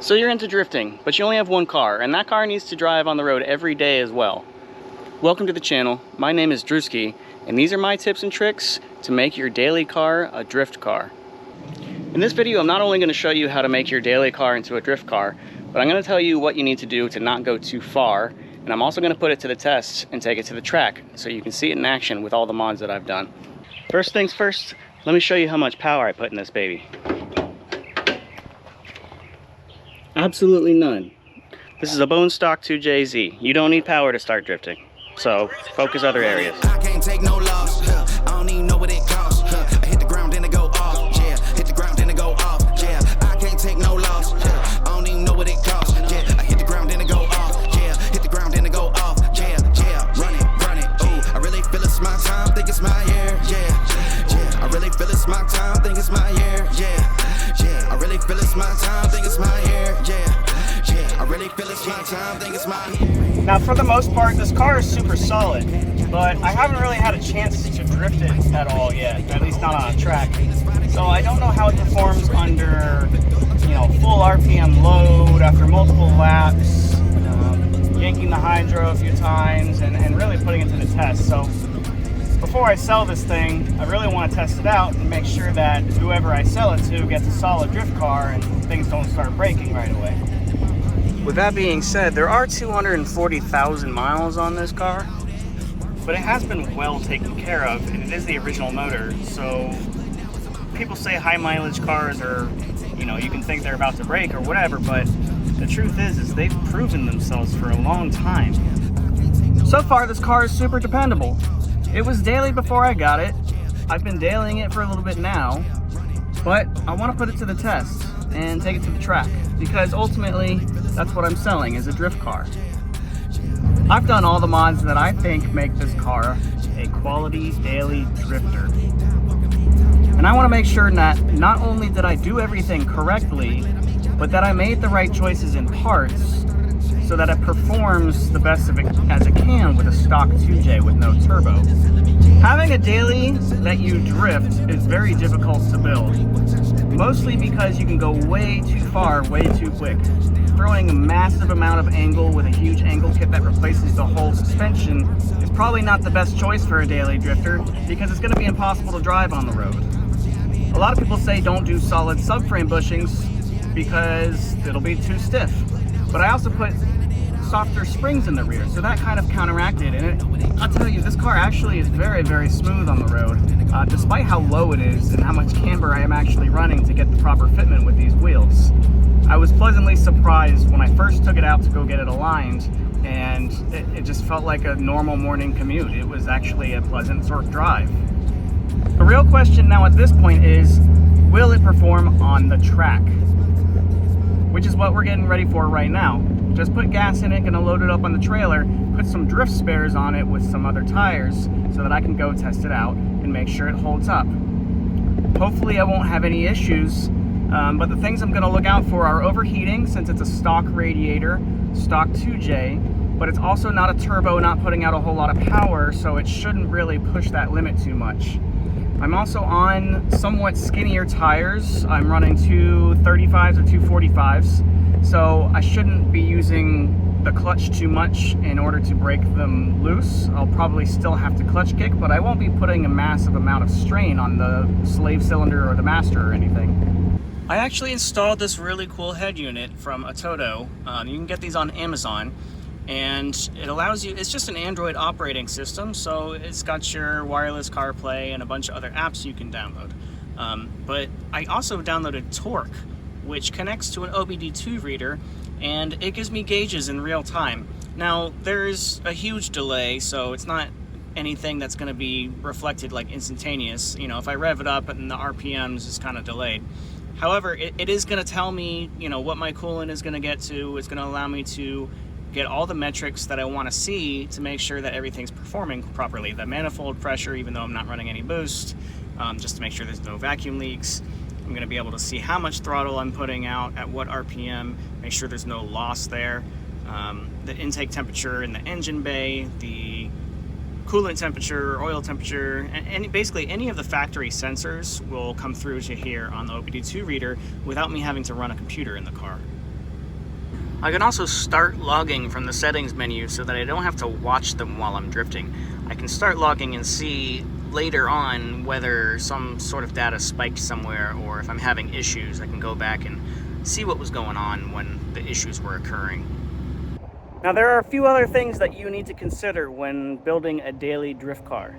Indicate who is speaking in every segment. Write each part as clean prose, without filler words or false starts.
Speaker 1: So you're into drifting, but you only have one car, and that car needs to drive on the road every day as well. Welcome to the channel. My name is Drewski, and these are my tips and tricks to make your daily car a drift car. In this video, I'm not only going to show you how to make your daily car into a drift car, but I'm going to tell you what you need to do to not go too far, and I'm also going to put it to the test and take it to the track so you can see it in action with all the mods that I've done. First things first, let me show you how much power I put in this baby. Absolutely none. This is a bone stock 2JZ. You don't need power to start drifting, so focus other areas.
Speaker 2: I can't take no loss. I don't even know what it costs. I hit the ground and it go off. Yeah, hit the ground and it go off. Yeah, I can't take no loss. I don't even know what it costs. Yeah, I hit the ground and it go off. Yeah, hit the ground and it go off. Yeah, run it. Ooh, I really feel it's my time. Think it's my year. Yeah. I really feel it's my time. Think it's my year. Yeah. I really feel it's my time. Think it's my year. I really feel it's my time, think it's my year.
Speaker 1: Now for the most part, this car is super solid, but I haven't really had a chance to drift it at all yet, at least not on a track. So I don't know how it performs under, full RPM load after multiple laps, yanking the hydro a few times, and really putting it to the test. So before I sell this thing, I really want to test it out and make sure that whoever I sell it to gets a solid drift car and things don't start breaking right away. With that being said, there are 240,000 miles on this car, but it has been well taken care of, and it is the original motor. So people say high mileage cars are, you can think they're about to break or whatever, but the truth is they've proven themselves for a long time. So far, this car is super dependable. It was daily before I got it. I've been dailying it for a little bit now, but I want to put it to the test and take it to the track, because ultimately that's what I'm selling, is a drift car. I've done all the mods that I think make this car a quality daily drifter. And I want to make sure that not only did I do everything correctly, but that I made the right choices in parts so that it performs the best of it as it can with a stock 2J with no turbo. Having a daily that you drift is very difficult to build, mostly because you can go way too far, way too quick. Throwing a massive amount of angle with a huge angle kit that replaces the whole suspension is probably not the best choice for a daily drifter, because it's going to be impossible to drive on the road. A lot of people say don't do solid subframe bushings because it'll be too stiff, but I also put softer springs in the rear, so that kind of counteracted, and I'll tell you, this car actually is very, very smooth on the road, despite how low it is and how much camber I am actually running to get the proper fitment with these wheels. I was pleasantly surprised when I first took it out to go get it aligned, and it just felt like a normal morning commute. It was actually a pleasant sort of drive. The real question now at this point is, will it perform on the track? Which is what we're getting ready for right now. Just put gas in it, gonna load it up on the trailer, put some drift spares on it with some other tires so that I can go test it out and make sure it holds up. Hopefully I won't have any issues, but the things I'm gonna look out for are overheating, since it's a stock radiator, stock 2J, but it's also not a turbo, not putting out a whole lot of power, so it shouldn't really push that limit too much. I'm also on somewhat skinnier tires. I'm running 235s or 245s, so I shouldn't be using the clutch too much in order to break them loose. I'll probably still have to clutch kick, but I won't be putting a massive amount of strain on the slave cylinder or the master or anything. I actually installed this really cool head unit from ATOTO. You can get these on Amazon. And it allows you, it's just an Android operating system, so it's got your wireless CarPlay and a bunch of other apps you can download. But I also downloaded Torque, which connects to an OBD2 reader, and it gives me gauges in real time. Now, there's a huge delay, so it's not anything that's going to be reflected like instantaneous. If I rev it up and the RPMs is kind of delayed. However, it is going to tell me, what my coolant is going to get to. It's going to allow me to get all the metrics that I want to see to make sure that everything's performing properly. The manifold pressure, even though I'm not running any boost, just to make sure there's no vacuum leaks. I'm going to be able to see how much throttle I'm putting out at what RPM, make sure there's no loss there. The intake temperature in the engine bay, the coolant temperature, oil temperature, and basically any of the factory sensors will come through to here on the OBD2 reader without me having to run a computer in the car. I can also start logging from the settings menu so that I don't have to watch them while I'm drifting. I can start logging and see later on whether some sort of data spiked somewhere, or if I'm having issues, I can go back and see what was going on when the issues were occurring. Now there are a few other things that you need to consider when building a daily drift car.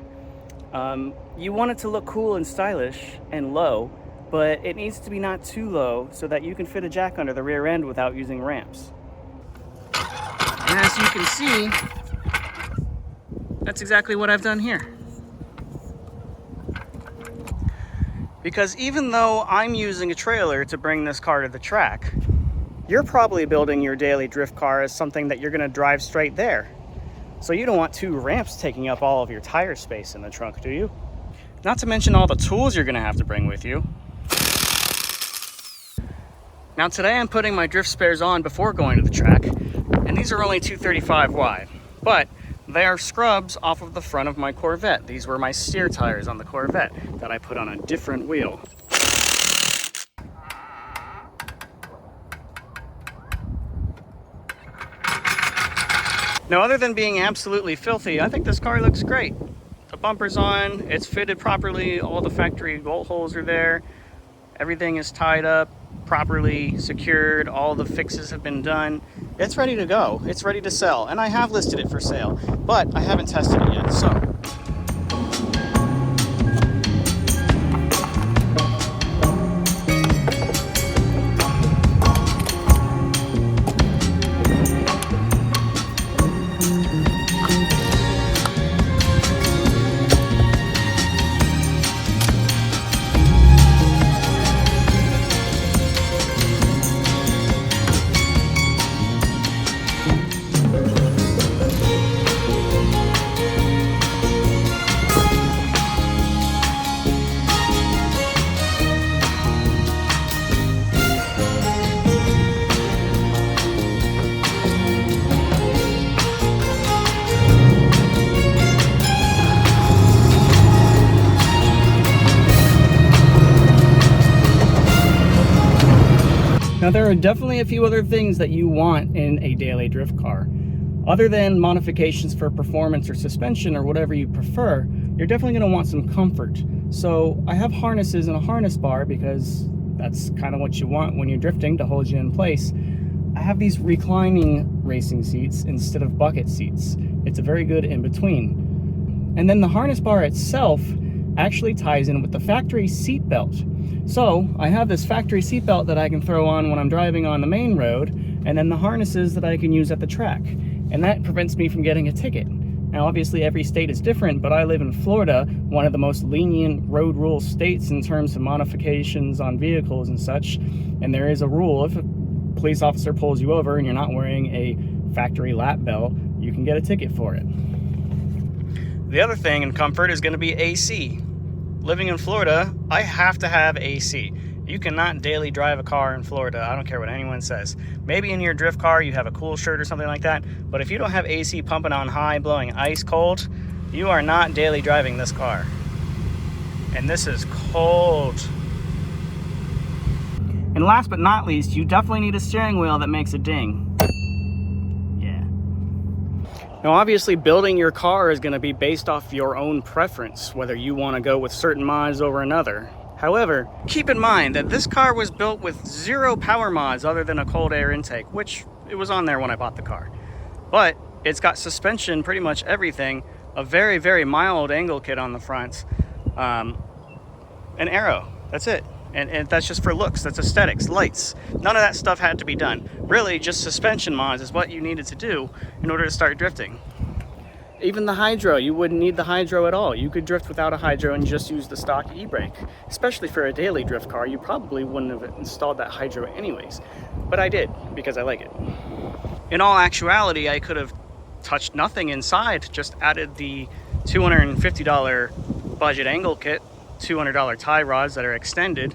Speaker 1: You want it to look cool and stylish and low, but it needs to be not too low so that you can fit a jack under the rear end without using ramps. And as you can see, that's exactly what I've done here. Because even though I'm using a trailer to bring this car to the track, you're probably building your daily drift car as something that you're going to drive straight there. So you don't want two ramps taking up all of your tire space in the trunk, do you? Not to mention all the tools you're going to have to bring with you. Now today I'm putting my drift spares on before going to the track, and these are only 235 wide, but they are scrubs off of the front of my Corvette. These were my steer tires on the Corvette that I put on a different wheel. Now, other than being absolutely filthy, I think this car looks great. The bumper's on, it's fitted properly, all the factory bolt holes are there, everything is tied up, properly secured, all the fixes have been done. It's ready to go, it's ready to sell, and I have listed it for sale, but I haven't tested it yet, so. Now there are definitely a few other things that you want in a daily drift car. Other than modifications for performance or suspension or whatever you prefer, you're definitely going to want some comfort. So I have harnesses and a harness bar because that's kind of what you want when you're drifting to hold you in place. I have these reclining racing seats instead of bucket seats. It's a very good in-between. And then the harness bar itself actually ties in with the factory seat belt. So I have this factory seat belt that I can throw on when I'm driving on the main road, and then the harnesses that I can use at the track. And that prevents me from getting a ticket. Now obviously every state is different, but I live in Florida, one of the most lenient road rule states in terms of modifications on vehicles and such. And there is a rule, if a police officer pulls you over and you're not wearing a factory lap belt, you can get a ticket for it. The other thing in comfort is going to be AC. Living in Florida, I have to have AC. You cannot daily drive a car in Florida. I don't care what anyone says. Maybe in your drift car you have a cool shirt or something like that, but if you don't have AC pumping on high, blowing ice cold, you are not daily driving this car. And this is cold. And last but not least, you definitely need a steering wheel that makes a ding. Now obviously building your car is going to be based off your own preference, whether you want to go with certain mods over another. However, keep in mind that this car was built with 0 power mods other than a cold air intake, which it was on there when I bought the car. But it's got suspension, pretty much everything, a very, very mild angle kit on the front, an aero, that's it. And that's just for looks, that's aesthetics, lights. None of that stuff had to be done. Really, just suspension mods is what you needed to do in order to start drifting. Even the hydro, you wouldn't need the hydro at all. You could drift without a hydro and just use the stock e-brake. Especially for a daily drift car, you probably wouldn't have installed that hydro anyways. But I did, because I like it. In all actuality, I could have touched nothing inside, just added the $250 budget angle kit, $200 tie rods that are extended,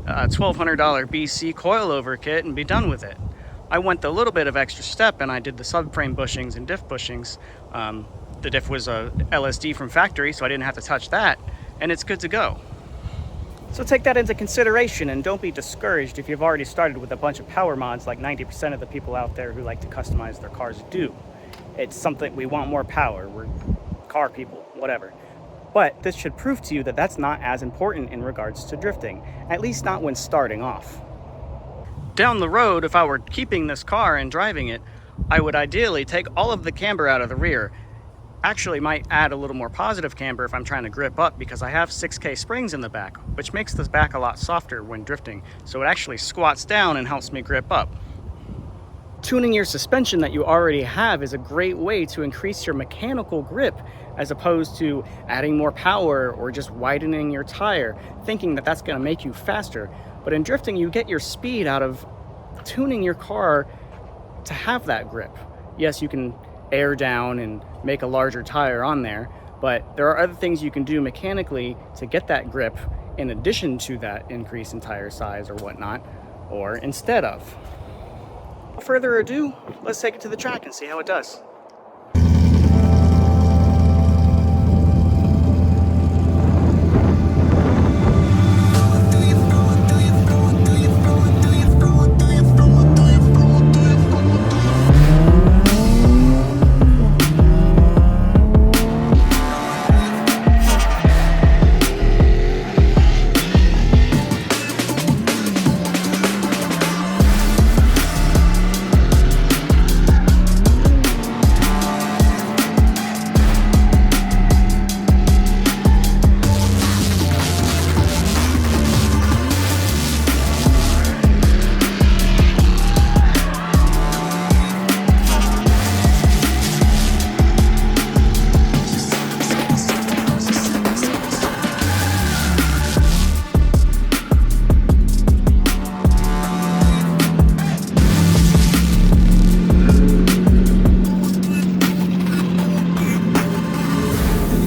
Speaker 1: $1,200 BC coilover kit, and be done with it. I went the little bit of extra step and I did the subframe bushings and diff bushings. The diff was a LSD from factory, so I didn't have to touch that, and it's good to go. So take that into consideration and don't be discouraged if you've already started with a bunch of power mods like 90% of the people out there who like to customize their cars do. It's something, we want more power, we're car people, whatever. But this should prove to you that that's not as important in regards to drifting, at least not when starting off. Down the road, if I were keeping this car and driving it, I would ideally take all of the camber out of the rear. Actually might add a little more positive camber if I'm trying to grip up, because I have 6K springs in the back, which makes this back a lot softer when drifting, so it actually squats down and helps me grip up. Tuning your suspension that you already have is a great way to increase your mechanical grip, as opposed to adding more power or just widening your tire, thinking that that's going to make you faster. But in drifting, you get your speed out of tuning your car to have that grip. Yes, you can air down and make a larger tire on there, but there are other things you can do mechanically to get that grip in addition to that increase in tire size or whatnot, or instead of. Without further ado, let's take it to the track and see how it does.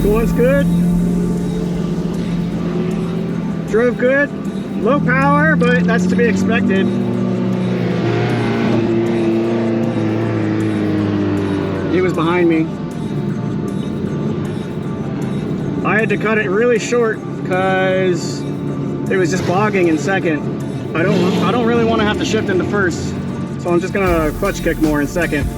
Speaker 1: Going's good. Drove good. Low power, but that's to be expected. He was behind me. I had to cut it really short because it was just bogging in second. I don't really want to have to shift into first, so I'm just gonna clutch kick more in second.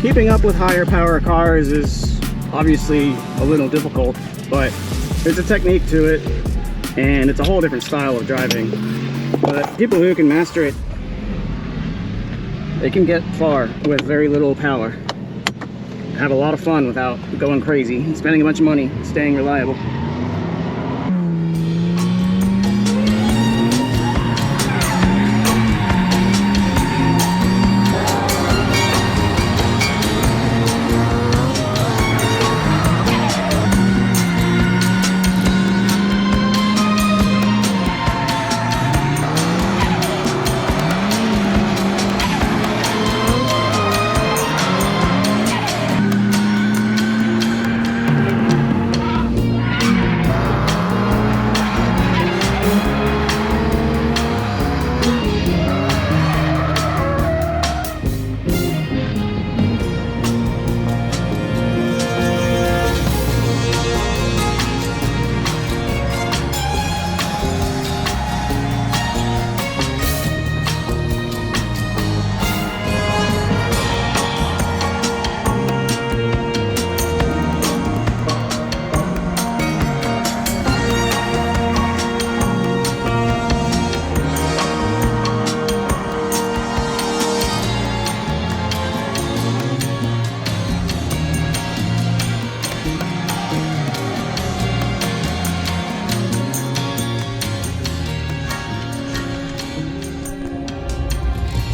Speaker 1: Keeping up with higher power cars is obviously a little difficult, but there's a technique to it, and it's a whole different style of driving. But people who can master it, they can get far with very little power. Have a lot of fun without going crazy and spending a bunch of money, staying reliable.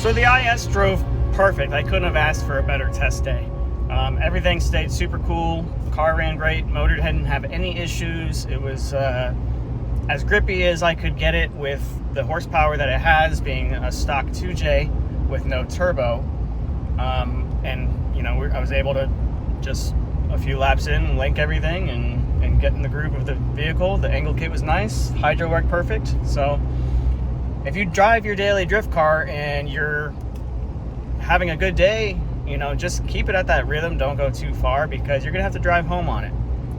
Speaker 1: So the IS drove perfect. I couldn't have asked for a better test day. Everything stayed super cool. Car ran great. Motor didn't have any issues. It was as grippy as I could get it with the horsepower that it has, being a stock 2J with no turbo. And you know, I was able to just a few laps in, link everything, and get in the groove of the vehicle. The angle kit was nice. Hydro worked perfect. So if you drive your daily drift car and you're having a good day, you know, just keep it at that rhythm. Don't go too far, because you're gonna have to drive home on it.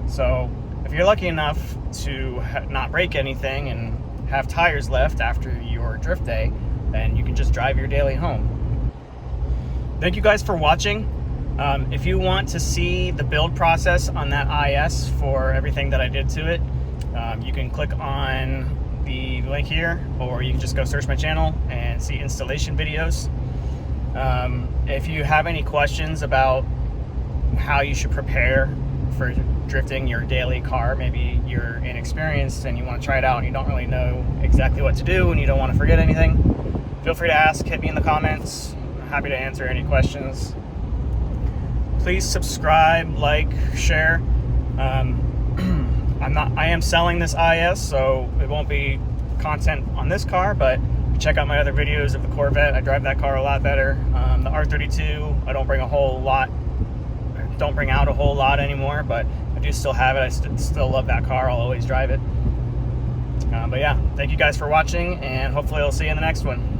Speaker 1: So if you're lucky enough to not break anything and have tires left after your drift day, then you can just drive your daily home. Thank you guys for watching. If you want to see the build process on that IS for everything that I did to it, you can click on the link here, or you can just go search my channel and see installation videos. If you have any questions about how you should prepare for drifting your daily car, maybe you're inexperienced and you want to try it out and you don't really know exactly what to do and you don't want to forget anything, feel free to ask. Hit me in the comments. I'm happy to answer any questions. Please subscribe, like, share. I am selling this IS, so it won't be content on this car, but check out my other videos of the Corvette. I drive that car a lot better. The R32, I don't bring out a whole lot anymore, but I do still have it. I still love that car. I'll always drive it. But yeah, thank you guys for watching, and hopefully I'll see you in the next one.